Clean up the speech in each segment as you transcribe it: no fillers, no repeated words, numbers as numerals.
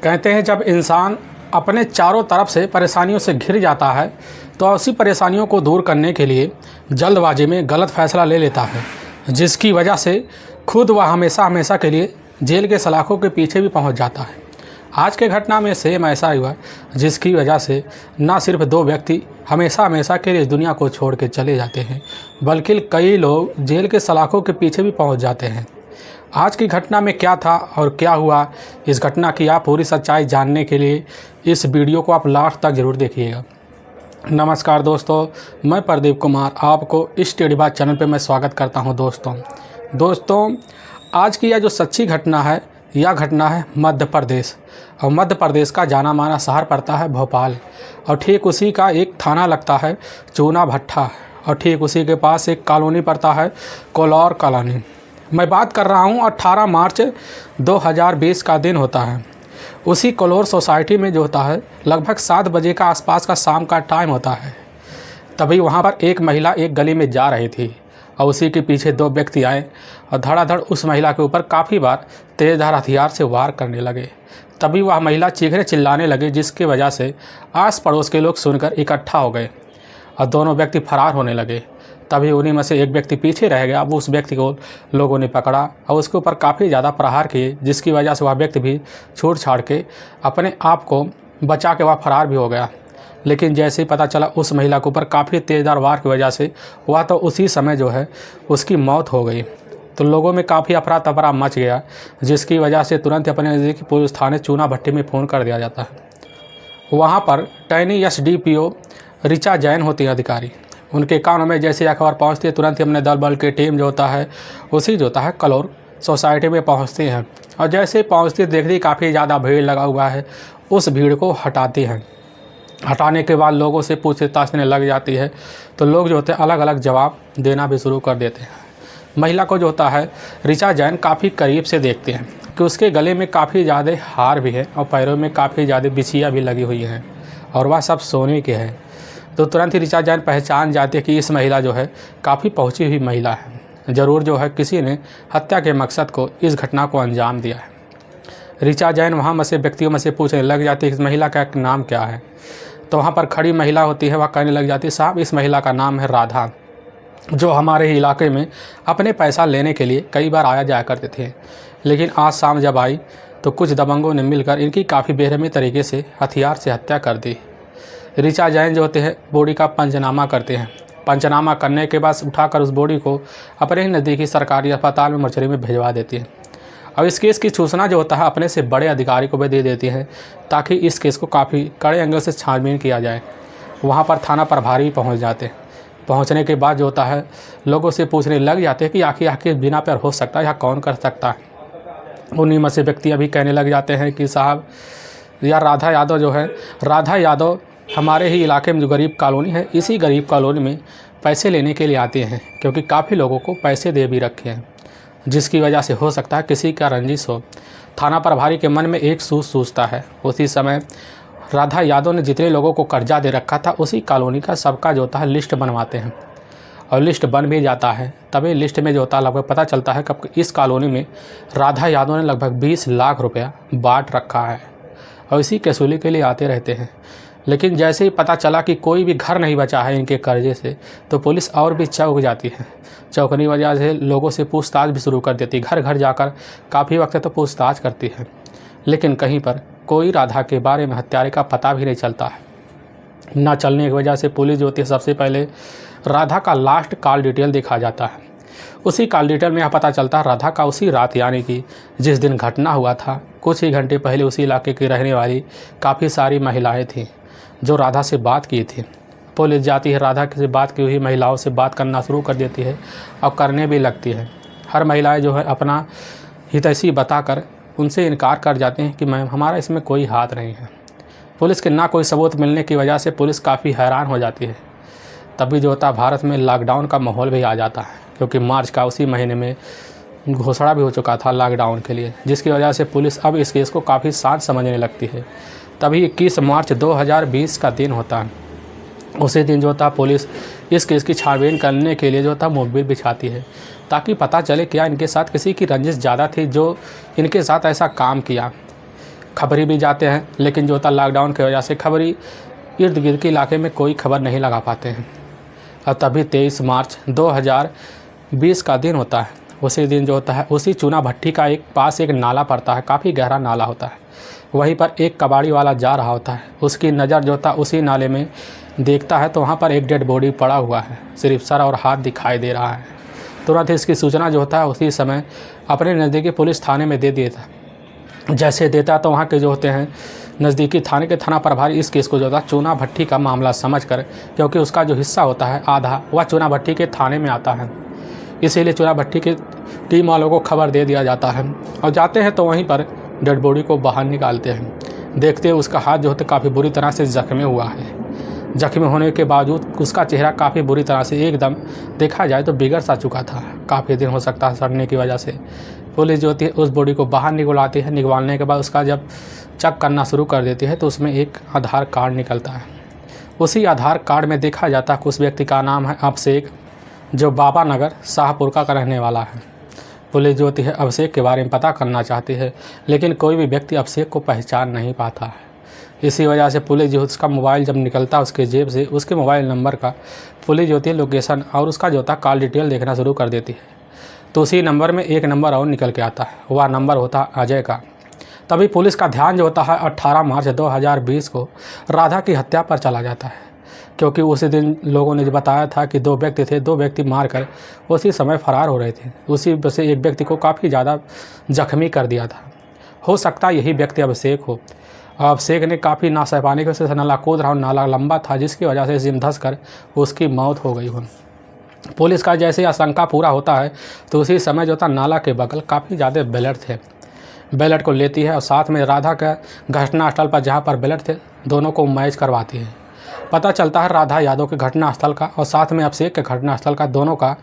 कहते हैं जब इंसान अपने चारों तरफ से परेशानियों से घिर जाता है तो ऐसी परेशानियों को दूर करने के लिए जल्दबाजी में गलत फैसला ले लेता है, जिसकी वजह से खुद वह हमेशा हमेशा के लिए जेल के सलाखों के पीछे भी पहुंच जाता है। आज के घटना में सेम ऐसा हुआ, जिसकी वजह से न सिर्फ 2 व्यक्ति हमेशा हमेशा के लिए इस दुनिया को छोड़ के चले जाते हैं, बल्कि कई लोग जेल के सलाखों के पीछे भी पहुंच जाते हैं। आज की घटना में क्या था और क्या हुआ, इस घटना की आप पूरी सच्चाई जानने के लिए इस वीडियो को आप लास्ट तक ज़रूर देखिएगा। नमस्कार दोस्तों, मैं प्रदीप कुमार आपको इस टेढ़ी बात चैनल पे मैं स्वागत करता हूं। दोस्तों आज की यह जो सच्ची घटना है, यह घटना है मध्य प्रदेश। और मध्य प्रदेश का जाना माना शहर पड़ता है भोपाल, और ठीक उसी का एक थाना लगता है चूना भट्टा, और ठीक उसी के पास एक कॉलोनी पड़ता है कोलौर कॉलोनी। मैं बात कर रहा हूँ 18 मार्च 2020 का दिन होता है। उसी कोलौर सोसाइटी में जो होता है लगभग 7 बजे का आसपास का शाम का टाइम होता है। तभी वहाँ पर एक महिला एक गली में जा रही थी और उसी के पीछे 2 व्यक्ति आए और धड़ाधड़ उस महिला के ऊपर काफ़ी बार तेज़धार हथियार से वार करने लगे। तभी वह महिला चीखने चिल्लाने लगे, जिसकी वजह से आस पड़ोस के लोग सुनकर इकट्ठा हो गए और दोनों व्यक्ति फरार होने लगे। तभी उन्हीं में से एक व्यक्ति पीछे रह गया। अब उस व्यक्ति को लोगों ने पकड़ा और उसके ऊपर काफ़ी ज़्यादा प्रहार किए, जिसकी वजह से वह व्यक्ति भी छूट छाड़ के अपने आप को बचा के वह फरार भी हो गया। लेकिन जैसे ही पता चला उस महिला के ऊपर काफ़ी तेज़धार वार की वजह से वह तो उसी समय जो है उसकी मौत हो गई। तो लोगों में काफ़ी अफरा तफरा मच गया, जिसकी वजह से तुरंत अपने नज़दीकी पुलिस थाने चूना भट्टी में फ़ोन कर दिया जाता है। वहाँ पर टैनी SDPO ऋचा जैन होती है अधिकारी। उनके कानों में जैसे अखबार पहुँचती है, तुरंत ही अपने दल बल की टीम जो होता है उसी जो होता है कोलौर सोसाइटी में पहुँचती हैं। और जैसे पहुँचती देखती काफ़ी ज़्यादा भीड़ लगा हुआ है, उस भीड़ को हटाती हैं। हटाने के बाद लोगों से पूछताछ लग जाती है, तो लोग जो होते हैं अलग अलग जवाब देना भी शुरू कर देते हैं। महिला को जो होता है ऋचा जैन काफ़ी करीब से देखते हैं कि उसके गले में काफ़ी ज़्यादा हार भी है और पैरों में काफ़ी ज़्यादा बिछिया भी लगी हुई हैं, और वह सब सोने के हैं। तो तुरंत ही ऋचा जैन पहचान जाती है कि इस महिला जो है काफ़ी पहुंची हुई महिला है, ज़रूर जो है किसी ने हत्या के मकसद को इस घटना को अंजाम दिया है। ऋचा जैन वहाँ में से व्यक्तियों में से पूछने लग जाती है इस महिला का नाम क्या है। तो वहाँ पर खड़ी महिला होती है, वह कहने लग जाती है साहब इस महिला का नाम है राधा, जो हमारे ही इलाके में अपने पैसा लेने के लिए कई बार आया जाया करते थे। लेकिन आज शाम जब आई तो कुछ दबंगों ने मिलकर इनकी काफ़ी बेरहमी तरीके से हथियार से हत्या कर दी। ऋचा जैन जो होते हैं बॉडी का पंचनामा करते हैं। पंचनामा करने के बाद उठाकर उस बॉडी को अपने ही नज़दीकी सरकारी अस्पताल में मर्चरी में भिजवा देती है। अब इस केस की सूचना जो होता है अपने से बड़े अधिकारी को भी दे देती है, ताकि इस केस को काफ़ी कड़े एंगल से छानबीन किया जाए। वहाँ पर थाना प्रभारी पहुँच जाते हैं। पहुँचने के बाद जो होता है लोगों से पूछने लग जाते हैं कि आखिर बिना पर हो सकता है या कौन कर सकता है। उन्हीं में से व्यक्ति अभी कहने लग जाते हैं कि साहब यार राधा यादव जो है, राधा यादव हमारे ही इलाके में जो गरीब कॉलोनी है, इसी गरीब कॉलोनी में पैसे लेने के लिए आते हैं, क्योंकि काफ़ी लोगों को पैसे दे भी रखे हैं, जिसकी वजह से हो सकता है किसी का रंजिश हो। थाना प्रभारी के मन में एक सूझता है। उसी समय राधा यादव ने जितने लोगों को कर्जा दे रखा था उसी कॉलोनी का सबका जो होता है लिस्ट बनवाते हैं, और लिस्ट बन भी जाता है। तभी लिस्ट में जो होता है लगभग पता चलता है कि इस कॉलोनी में राधा यादव ने लगभग 20 लाख रुपया बांट रखा है, और इसी वसूली के लिए आते रहते हैं। लेकिन जैसे ही पता चला कि कोई भी घर नहीं बचा है इनके कर्जे से, तो पुलिस और भी चौंक जाती है। चौंकने की वजह से लोगों से पूछताछ भी शुरू कर देती है। घर घर जाकर काफ़ी वक्त तो पूछताछ करती है, लेकिन कहीं पर कोई राधा के बारे में हत्यारे का पता भी नहीं चलता है। ना चलने की वजह से पुलिस जो होती है सबसे पहले राधा का लास्ट कॉल डिटेल देखा जाता है। उसी कॉल डिटेल में यह पता चलता है राधा का उसी रात, यानी कि जिस दिन घटना हुआ था कुछ ही घंटे पहले उसी इलाके की रहने वाली काफ़ी सारी महिलाएं थीं जो राधा से बात की थी। पुलिस जाती है, राधा से बात की हुई महिलाओं से बात करना शुरू कर देती है और करने भी लगती है। हर महिलाएं जो है अपना हितैषी बताकर उनसे इनकार कर जाते हैं कि मैम हमारा इसमें कोई हाथ नहीं है। पुलिस के ना कोई सबूत मिलने की वजह से पुलिस काफ़ी हैरान हो जाती है। तभी जो होता है भारत में लॉकडाउन का माहौल भी आ जाता है, क्योंकि मार्च का उसी महीने में घोषणा भी हो चुका था लॉकडाउन के लिए, जिसकी वजह से पुलिस अब इस केस को काफ़ी शांत समझने लगती है। तभी 21 मार्च 2020 का दिन होता है। उसी दिन जो होता है पुलिस इस केस की छानबीन करने के लिए जो होता है मुखबिर बिछाती है, ताकि पता चले क्या इनके साथ किसी की रंजिश ज़्यादा थी जो इनके साथ ऐसा काम किया। खबरी भी जाते हैं, लेकिन जो होता लॉकडाउन की वजह से खबरी इर्द गिर्द के इलाके में कोई खबर नहीं लगा पाते हैं। और तभी 23 मार्च 2020 का दिन होता है। उसी दिन जो होता है उसी चूना भट्टी का पास एक नाला पड़ता है, काफ़ी गहरा नाला होता है। वहीं पर एक कबाड़ी वाला जा रहा होता है, उसकी नज़र जो होता है उसी नाले में देखता है तो वहाँ पर एक डेड बॉडी पड़ा हुआ है, सिर्फ सर और हाथ दिखाई दे रहा है। तुरंत इसकी सूचना जो होता है उसी समय अपने नज़दीकी पुलिस थाने में दे देता। जैसे देता तो वहाँ के जो होते हैं नज़दीकी थाने के थाना प्रभारी इस केस को जो होता है चूना भट्टी का मामला समझकर, क्योंकि उसका जो हिस्सा होता है आधा वह चूना भट्टी के थाने में आता है, इसीलिए चूना भट्टी की टीम वालों को खबर दे दिया जाता है। और जाते हैं तो वहीं पर डेड बॉडी को बाहर निकालते हैं। देखते हैं उसका हाथ जो होता है काफ़ी बुरी तरह से जख्मी हुआ है। जख्मी होने के बावजूद उसका चेहरा काफ़ी बुरी तरह से एकदम देखा जाए तो बिगड़ सा चुका था, काफ़ी दिन हो सकता है सड़ने की वजह से। पुलिस जो होती है उस बॉडी को बाहर निकलवाती है। निकलवाने के बाद उसका जब चेक करना शुरू कर देती है तो उसमें एक आधार कार्ड निकलता है। उसी आधार कार्ड में देखा जाता है कि उस व्यक्ति का नाम है अभिषेक, जो बाबा नगर शाहपुर का रहने वाला है। पुलिस जो होती है अभिषेक के बारे में पता करना चाहती है, लेकिन कोई भी व्यक्ति अभिषेक को पहचान नहीं पाता है। इसी वजह से पुलिस जो उसका मोबाइल जब निकलता है उसके जेब से, उसके मोबाइल नंबर का पुलिस जो होती है लोकेशन और उसका जो होता है कॉल डिटेल देखना शुरू कर देती है। तो उसी नंबर में एक नंबर और निकल के आता है, वह नंबर होता है अजय का। तभी पुलिस का ध्यान जो होता है 18 मार्च 2020 को राधा की हत्या पर चला जाता है, क्योंकि उसी दिन लोगों ने जो बताया था कि 2 व्यक्ति थे, 2 व्यक्ति मारकर उसी समय फरार हो रहे थे। उसी वजह से एक व्यक्ति को काफ़ी ज़्यादा जख्मी कर दिया था। हो सकता है यही व्यक्ति अभिषेक हो। अभिषेक ने काफ़ी ना सह पाने की वजह से नाला कूद रहा, नाला लंबा था जिसकी वजह से जिम धंस कर उसकी मौत हो गई हो। पुलिस का जैसे आशंका पूरा होता है तो उसी समय जो था नाला के बगल काफ़ी ज़्यादा बैलेट थे। बैलेट को लेती है और साथ में राधा का घटनास्थल पर जहाँ पर बैलेट थे दोनों को मैच करवाती है। पता चलता है राधा यादव के घटनास्थल का और साथ में अभिषेक के घटनास्थल का, दोनों का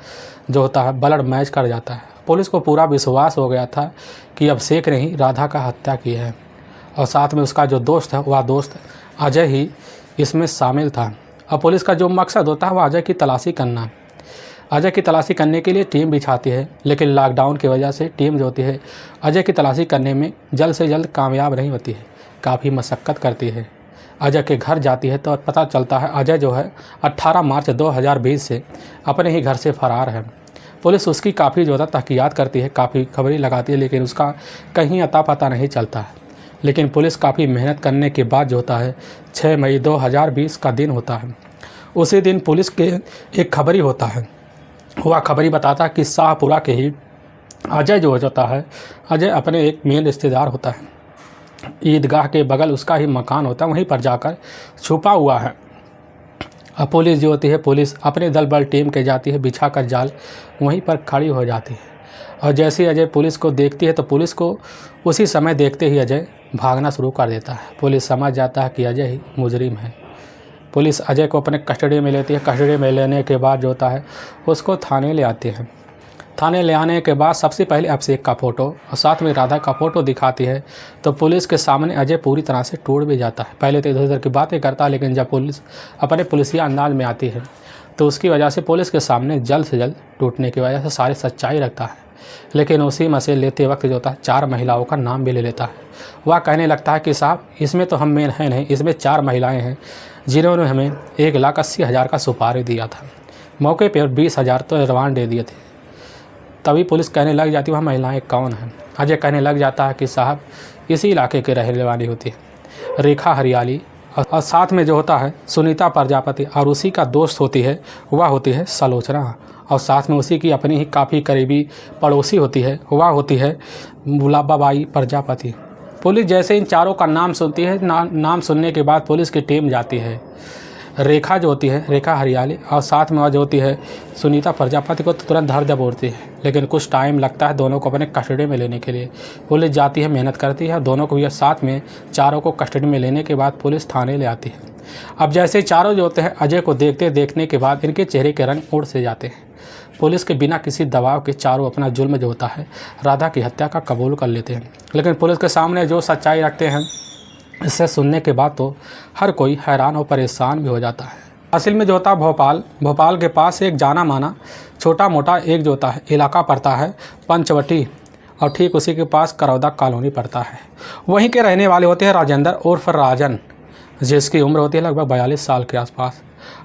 जो होता है ब्लड मैच कर जाता है। पुलिस को पूरा विश्वास हो गया था कि अभिषेक ने ही राधा का हत्या की है और साथ में उसका जो दोस्त है वह दोस्त अजय ही इसमें शामिल था। और पुलिस का जो मकसद होता है वह अजय की तलाशी करना। अजय की तलाशी करने के लिए टीम बिछाती है, लेकिन लॉकडाउन की वजह से टीम जो होती है अजय की तलाशी करने में जल्द से जल्द कामयाब नहीं होती है, काफ़ी मशक्क़त करती है। अजय के घर जाती है तो पता चलता है अजय जो है 18 मार्च 2020 से अपने ही घर से फरार है। पुलिस उसकी काफ़ी जो है तहकीकात करती है, काफ़ी खबरें लगाती है, लेकिन उसका कहीं अता पता नहीं चलता है। लेकिन पुलिस काफ़ी मेहनत करने के बाद जो होता है 6 मई 2020 का दिन होता है। उसी दिन पुलिस के एक खबरी होता है, वह खबरी बताता है कि शाहपुरा के ही अजय जो होता है, अजय अपने एक मेन रिश्तेदार होता है, ईदगाह के बगल उसका ही मकान होता है, वहीं पर जाकर छुपा हुआ है। अब पुलिस जो होती है पुलिस अपने दल बल टीम के जाती है, बिछा कर जाल वहीं पर खड़ी हो जाती है। और जैसे ही अजय पुलिस को देखती है तो पुलिस को उसी समय देखते ही अजय भागना शुरू कर देता है। पुलिस समझ जाता है कि अजय ही मुजरिम है। पुलिस अजय को अपने कस्टडी में लेती है। कस्टडी में लेने के बाद जो होता है उसको थाने ले आती है। थाने ले आने के बाद सबसे पहले अभिषेक का फ़ोटो और साथ में राधा का फ़ोटो दिखाती है तो पुलिस के सामने अजय पूरी तरह से टूट भी जाता है। पहले तो इधर उधर की बातें करता है, लेकिन जब पुलिस अपने पुलिसिया अंदाज में आती है तो उसकी वजह से पुलिस के सामने जल्द से जल्द टूटने की वजह से सारी सच्चाई रखता है। लेकिन उसी में से लेते वक्त जो होता है 4 महिलाओं का नाम भी ले लेता है। वह कहने लगता है कि साहब इसमें तो हम मेन हैं नहीं, इसमें 4 महिलाएँ हैं जिन्होंने हमें 1,80,000 का सुपारी दिया था, मौके पर 20,000 तो एडवांस दे दिए थे। तभी पुलिस कहने लग जाती है वह महिलाएं कौन हैं। अजय कहने लग जाता है कि साहब इसी इलाके के रहने वाली होती है रेखा हरियाली, और साथ में जो होता है सुनीता प्रजापति, और उसी का दोस्त होती है वह होती है सलोचना, और साथ में उसी की अपनी ही काफ़ी करीबी पड़ोसी होती है वह होती है गुलाबाबाई प्रजापति। पुलिस जैसे इन चारों का नाम सुनती है, नाम सुनने के बाद पुलिस की टीम जाती है। रेखा जो होती है रेखा हरियाली और साथ में वह जो होती है सुनीता प्रजापति को तुरंत धर दबोचती है, लेकिन कुछ टाइम लगता है दोनों को अपने कस्टडी में लेने के लिए। पुलिस जाती है, मेहनत करती है, दोनों को भी साथ में चारों को कस्टडी में लेने के बाद पुलिस थाने ले आती है। अब जैसे चारों जो होते हैं अजय को देखने के बाद इनके चेहरे के रंग उड़ से जाते हैं। पुलिस के बिना किसी दबाव के चारों अपना जुल्म जो होता है राधा की हत्या का कबूल कर लेते हैं। लेकिन पुलिस के सामने जो सच्चाई रखते हैं इसे सुनने के बाद तो हर कोई हैरान और परेशान भी हो जाता है। असल में जो होता है भोपाल के पास एक जाना माना छोटा मोटा एक जो होता है इलाका पड़ता है पंचवटी, और ठीक उसी के पास करौदा कॉलोनी पड़ता है। वहीं के रहने वाले होते हैं राजेंद्र उर्फ राजन, जिसकी उम्र होती है लगभग 42 साल के आसपास।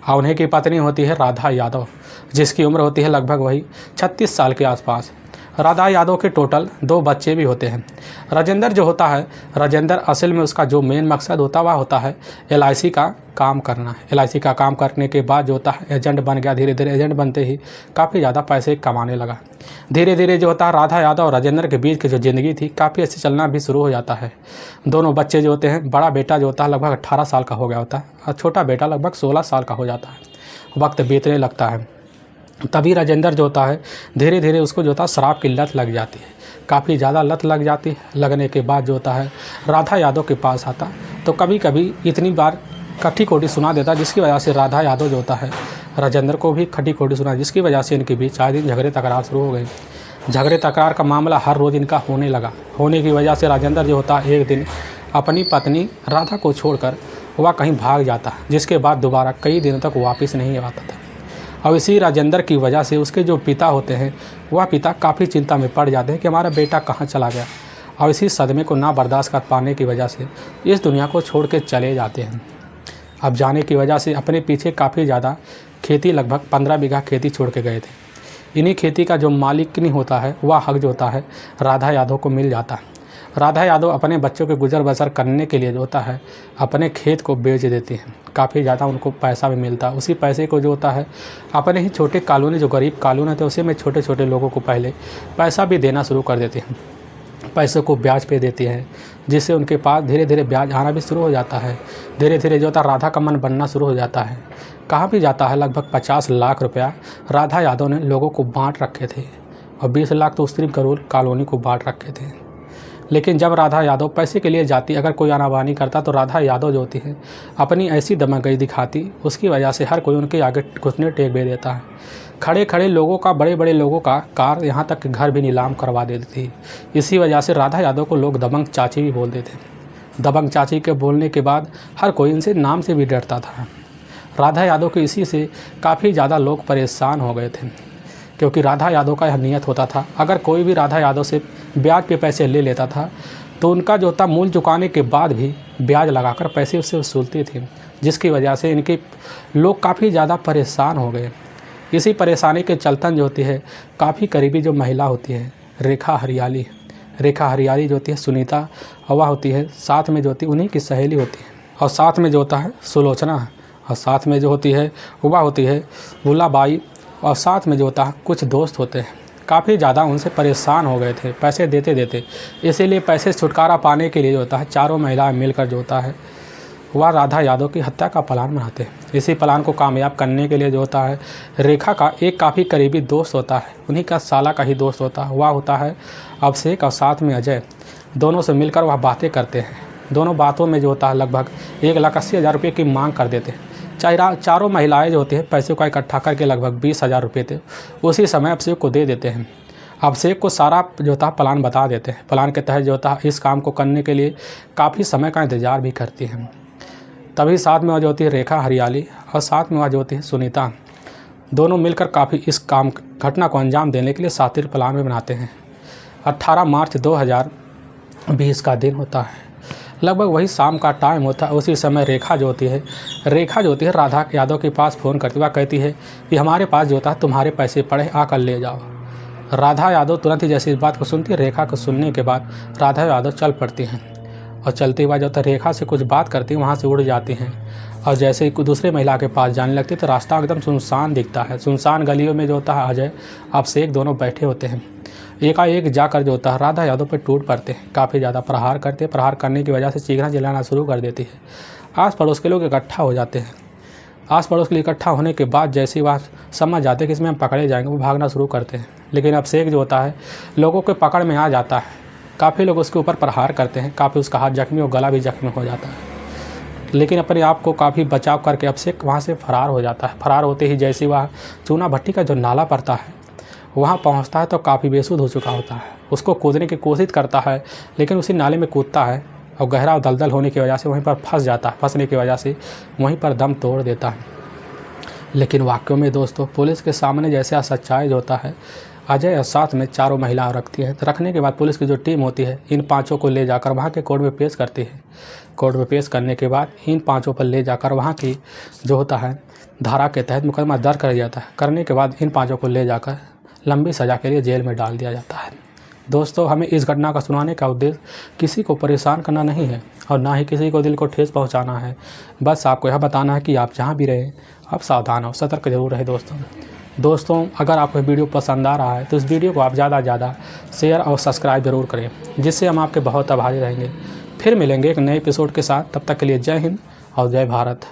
और उन्हीं की पत्नी होती है राधा यादव, जिसकी उम्र होती है लगभग वही 36 साल के आसपास। राधा यादव के टोटल 2 बच्चे भी होते हैं। राजेंद्र जो होता है, राजेंद्र असल में उसका जो मेन मकसद होता है वह होता है LIC का काम करना। LIC का काम करने के बाद जो होता है एजेंट बन गया। धीरे धीरे एजेंट बनते ही काफ़ी ज़्यादा पैसे कमाने लगा। धीरे धीरे जो होता है राधा यादव और राजेंद्र के बीच की जो ज़िंदगी थी काफ़ी अच्छी चलना भी शुरू हो जाता है। दोनों बच्चे जो होते हैं, बड़ा बेटा जो होता है लगभग 18 साल का हो गया होता है और छोटा बेटा लगभग 16 साल का हो जाता है। वक्त बीतने लगता है, तभी राजेंद्र जो होता है धीरे धीरे उसको जो होता है शराब की लत लग जाती है। काफ़ी ज़्यादा लत लग जाती है। लगने के बाद जो होता है राधा यादव के पास आता, तो कभी कभी इतनी बार खट्टी खोटी सुना देता, जिसकी वजह से राधा यादव जो होता है राजेंद्र को भी खट्टी खोटी सुना, जिसकी वजह से इनके बीच आए दिन झगड़े तकरार शुरू हो गए। झगड़े तकरार का मामला हर रोज़ इनका होने लगा। होने की वजह से राजेंद्र जो होता है एक दिन अपनी पत्नी राधा को छोड़कर वह कहीं भाग जाता, जिसके बाद दोबारा कई दिनों तक वापस नहीं आता था। और इसी राजेंद्र की वजह से उसके जो पिता होते हैं वह पिता काफ़ी चिंता में पड़ जाते हैं कि हमारा बेटा कहाँ चला गया। और इसी सदमे को ना बर्दाश्त कर पाने की वजह से इस दुनिया को छोड़ के चले जाते हैं। अब जाने की वजह से अपने पीछे काफ़ी ज़्यादा खेती, लगभग 15 बीघा खेती छोड़ के गए थे। इन्हीं खेती का जो मालिक नहीं होता है वह हक जो होता है राधा यादव को मिल जाता है। राधा यादव अपने बच्चों के गुजर बसर करने के लिए जो होता है अपने खेत को बेच देती हैं। काफ़ी ज़्यादा उनको पैसा भी मिलता है। उसी पैसे को जो होता है अपने ही छोटे कॉलोनी, जो गरीब कॉलोनी थे, उसी में छोटे छोटे लोगों को पहले पैसा भी देना शुरू कर देते हैं। पैसों को ब्याज पे देती हैं, जिससे उनके पास धीरे धीरे ब्याज आना भी शुरू हो जाता है। धीरे धीरे जो होता है राधा का मन बनना शुरू हो जाता है। कहा भी जाता है लगभग 50 लाख रुपया राधा यादव ने लोगों को बांट रखे थे और 20 लाख तो उसी करोड़ कॉलोनी को बांट रखे थे। लेकिन जब राधा यादव पैसे के लिए जाती, अगर कोई आनाकानी करता, तो राधा यादव जो होती है अपनी ऐसी दमकई दिखाती, उसकी वजह से हर कोई उनके आगे घुटने टेक दे देता है। खड़े खड़े लोगों का, बड़े बड़े लोगों का कार, यहाँ तक घर भी नीलाम करवा देती थी। इसी वजह से राधा यादव को लोग दबंग चाची भी बोलते थे। दबंग चाची के बोलने के बाद हर कोई इनसे नाम से भी डरता था। राधा यादव की इसी से काफ़ी ज़्यादा लोग परेशान हो गए थे, क्योंकि राधा यादव का यह नियत होता था, अगर कोई भी राधा यादव से ब्याज पे पैसे ले लेता था तो उनका जो था मूल चुकाने के बाद भी ब्याज लगाकर पैसे उससे वसूलती थी, जिसकी वजह से इनके लोग काफ़ी ज़्यादा परेशान हो गए। इसी परेशानी के चलतन जो होती है काफ़ी करीबी जो महिला होती है रेखा हरियाली जो होती है सुनीता, वह होती है साथ में जो होती है उन्हीं की सहेली होती है, और साथ में जो होता है सुलोचना, और साथ में जो होती है वह होती है भूलाबाई, और साथ में जो होता है कुछ दोस्त होते हैं। काफ़ी ज़्यादा उनसे परेशान हो गए थे पैसे देते देते। इसीलिए पैसे से छुटकारा पाने के लिए जो होता है चारों महिलाएं मिलकर जो होता है वह राधा यादव की हत्या का प्लान बनाते हैं। इसी प्लान को कामयाब करने के लिए जो होता है रेखा का एक काफ़ी करीबी दोस्त होता है, उन्हीं का साला का ही दोस्त होता है, वह होता है अभिषेक, और साथ में अजय। दोनों से मिलकर वह बातें करते हैं। दोनों बातों में जो होता है लगभग 1,80,000 रुपये की मांग कर देते हैं। चारों महिलाएं जो होती हैं पैसे को इकट्ठा करके लगभग 20,000 रुपये थे उसी समय अभिषेक को दे देते हैं। अभिषेक को सारा जो होता है प्लान बता देते हैं। प्लान के तहत जो होता है इस काम को करने के लिए काफ़ी समय का इंतज़ार भी करती हैं। तभी साथ में वह जो होती है रेखा हरियाली और साथ में वह जो होती है सुनीता, दोनों मिलकर काफ़ी इस काम घटना को अंजाम देने के लिए शातिर प्लान भी बनाते हैं। 18 मार्च 2020 का दिन होता है, लगभग वही शाम का टाइम होता है। उसी समय रेखा जो होती है राधा यादव के पास फ़ोन करती हुआ कहती है कि हमारे पास जो होता है तुम्हारे पैसे पड़े, आकर ले जाओ। राधा यादव तुरंत ही जैसे इस बात को सुनती है, रेखा को सुनने के बाद राधा यादव चल पड़ती हैं और चलते हुआ जो होता है रेखा से कुछ बात करती है, वहाँ से उड़ जाती हैं और जैसे ही दूसरे महिला के पास जाने लगती है तो रास्ता एकदम सुनसान दिखता है। सुनसान गलियों में जो होता है अजय अभिषेक दोनों बैठे होते हैं। एकाएक जाकर जो होता है राधा यादव पर टूट पड़ते हैं, काफ़ी ज़्यादा प्रहार करते हैं। प्रहार करने की वजह से चीखना चिल्लाना शुरू कर देती है। आस पड़ोस के लोग इकट्ठा हो जाते हैं। आस पड़ोस के लिए इकट्ठा होने के बाद जैसे ही वह समझ जाते हैं कि इसमें हम पकड़े जाएंगे, वो भागना शुरू करते हैं। लेकिन अभिषेक जो होता है लोगों के पकड़ में आ जाता है। काफ़ी लोग उसके ऊपर प्रहार करते हैं, काफ़ी उसका हाथ जख्मी और गला भी जख्मी हो जाता है। लेकिन अपने आप को काफ़ी बचाव करके अभिषेक वहाँ से फरार हो जाता है। फरार होते ही जैसे वह चूना भट्टी का जो नाला पड़ता है वहाँ पहुँचता है तो काफ़ी बेसुध हो चुका होता है। उसको कूदने की कोशिश करता है लेकिन उसी नाले में कूदता है और गहरा दलदल होने की वजह से वहीं पर फंस जाता है। फंसने की वजह से वहीं पर दम तोड़ देता है। लेकिन वाकई में दोस्तों पुलिस के सामने जैसे सच्चाई जो होता है अजय और साथ में 4 महिलाएं रखती है। रखने के बाद पुलिस की जो टीम होती है इन 5 को ले जाकर वहाँ के कोर्ट में पेश करती है। कोर्ट में पेश करने के बाद इन 5 पर ले जाकर वहाँ की जो होता है धारा के तहत मुकदमा दर्ज कर जाता है। करने के बाद इन 5 को ले जाकर लंबी सज़ा के लिए जेल में डाल दिया जाता है। दोस्तों, हमें इस घटना का सुनाने का उद्देश्य किसी को परेशान करना नहीं है और ना ही किसी को दिल को ठेस पहुंचाना है। बस आपको यह बताना है कि आप जहां भी रहें आप सावधान हो, सतर्क जरूर रहें। दोस्तों, अगर आपको वीडियो पसंद आ रहा है तो इस वीडियो को आप ज़्यादा से ज़्यादा शेयर और सब्सक्राइब जरूर करें, जिससे हम आपके बहुत आभारी रहेंगे। फिर मिलेंगे एक नए एपिसोड के साथ। तब तक के लिए जय हिंद और जय भारत।